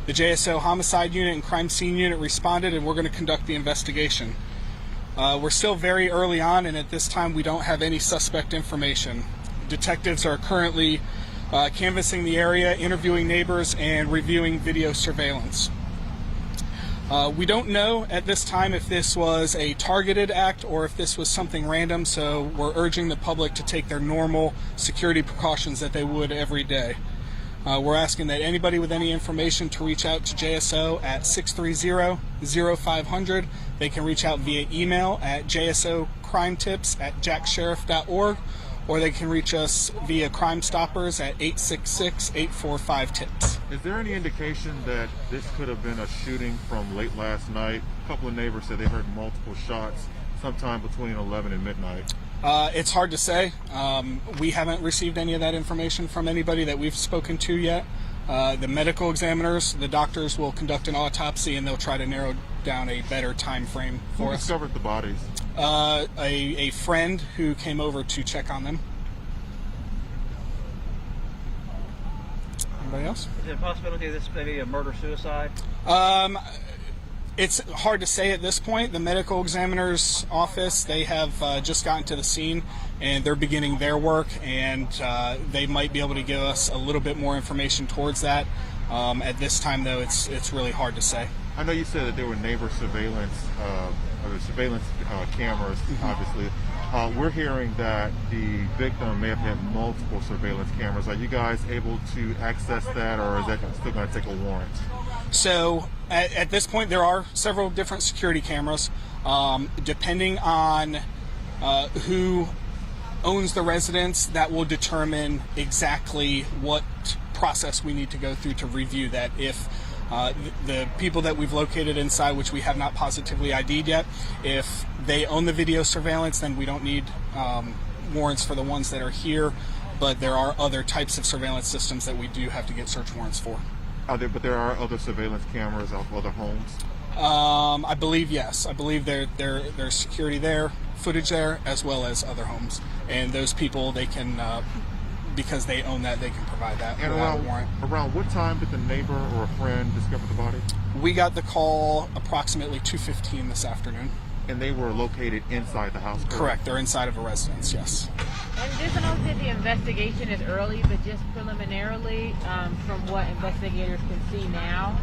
The JSO Homicide Unit and Crime Scene Unit responded, and we're going to conduct the investigation. We're still very early on, and at this time we don't have any suspect information. Detectives are currently canvassing the area, interviewing neighbors, and reviewing video surveillance. We don't know at this time if this was a targeted act or if this was something random, so we're urging the public to take their normal security precautions that they would every day. We're asking that anybody with any information to reach out to JSO at 630-0500. They can reach out via email at jsocrimetips@jacksheriff.org, or they can reach us via Crime Stoppers at 866-845-TIPS. Is there any indication that this could have been a shooting from late last night? A couple of neighbors said they heard multiple shots sometime between 11 and midnight. It's hard to say. We haven't received any of that information from anybody that we've spoken to yet. The medical examiners, the doctors will conduct an autopsy, and they'll try to narrow down a better time frame for us. Who discovered the bodies? A friend who came over to check on them. Anybody else? Is it a possibility this may be a murder-suicide? It's hard to say at this point. The medical examiner's office, they have just gotten to the scene, and they're beginning their work, and they might be able to give us a little bit more information towards that. At this time, though, it's really hard to say. I know you said that there were neighbor surveillance cameras, obviously. We're hearing that the victim may have had multiple surveillance cameras. Are you guys able to access that, or is that still going to take a warrant? So at this point, there are several different security cameras. Depending on who owns the residence, that will determine exactly what process we need to go through to review that. If the people that we've located inside, which we have not positively ID'd yet, if they own the video surveillance, then we don't need warrants for the ones that are here, but there are other types of surveillance systems that we do have to get search warrants for. But there are other surveillance cameras of other homes? I believe yes. I believe there's security there, footage there, as well as other homes. And those people, they can, because they own that, they can provide that without a warrant. Around what time did the neighbor or a friend discover the body? We got the call approximately 2:15 this afternoon. And they were located inside the house? Correct. They're inside of a residence, yes. And just know that the investigation is early, but just preliminarily, from what investigators can see now,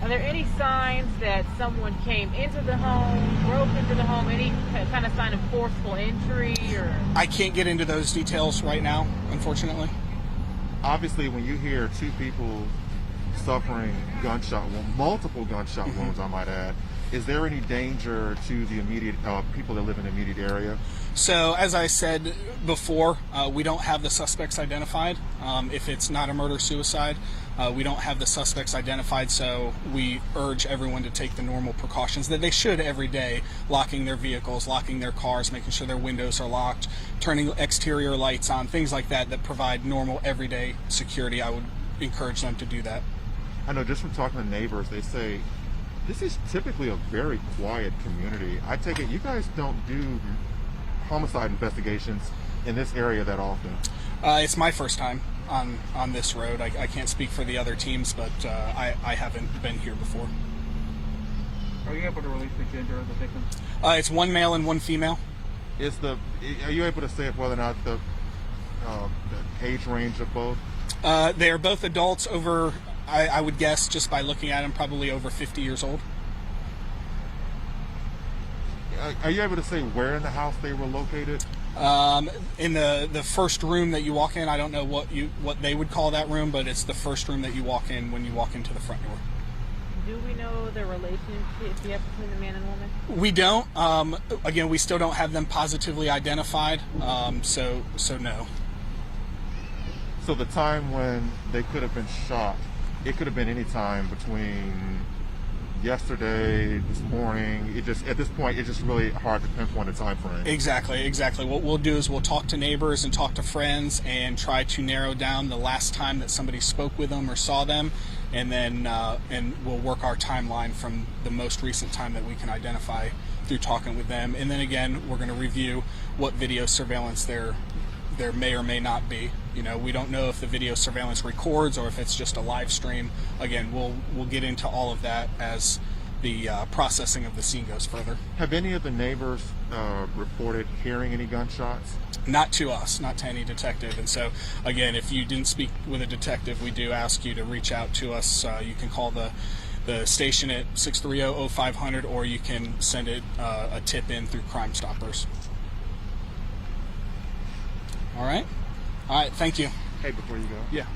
are there any signs that someone came into the home, broke into the home, any kind of sign of forceful entry? Or I can't get into those details right now, unfortunately. Obviously, when you hear two people suffering multiple gunshot wounds, I might add, is there any danger to the immediate people that live in the immediate area? So, as I said before, we don't have the suspects identified. If it's not a murder-suicide, we don't have the suspects identified, so we urge everyone to take the normal precautions that they should every day, locking their vehicles, locking their cars, making sure their windows are locked, turning exterior lights on, things like that that provide normal everyday security. I would encourage them to do that. I know just from talking to neighbors, they say this is typically a very quiet community. I take it you guys don't do homicide investigations in this area that often? It's my first time on this road. I can't speak for the other teams, but I haven't been here before. Are you able to release the gender of the victims? It's one male and one female. Are you able to say whether or not the age range of both? They are both adults over, I would guess, just by looking at them, probably over 50 years old. Are you able to say where in the house they were located? In the first room that you walk in. I don't know what they would call that room, but it's the first room that you walk in when you walk into the front door. do we know the relationship between the man and woman? We don't. Again, we still don't have them positively identified, so no. So the time when they could have been shot, it could have been any time between yesterday, this morning. At this point, it's just really hard to pinpoint a time frame. Exactly. What we'll do is we'll talk to neighbors and talk to friends and try to narrow down the last time that somebody spoke with them or saw them, and then and we'll work our timeline from the most recent time that we can identify through talking with them. And then again, we're going to review what video surveillance there may or may not be. You know, we don't know if the video surveillance records or if it's just a live stream. Again, we'll get into all of that as the processing of the scene goes further. Have any of the neighbors reported hearing any gunshots? Not to us, not to any detective. And so, again, if you didn't speak with a detective, we do ask you to reach out to us. You can call the station at 630-0500, or you can send it a tip in through Crime Stoppers. All right. Thank you. Hey, before you go. Yeah.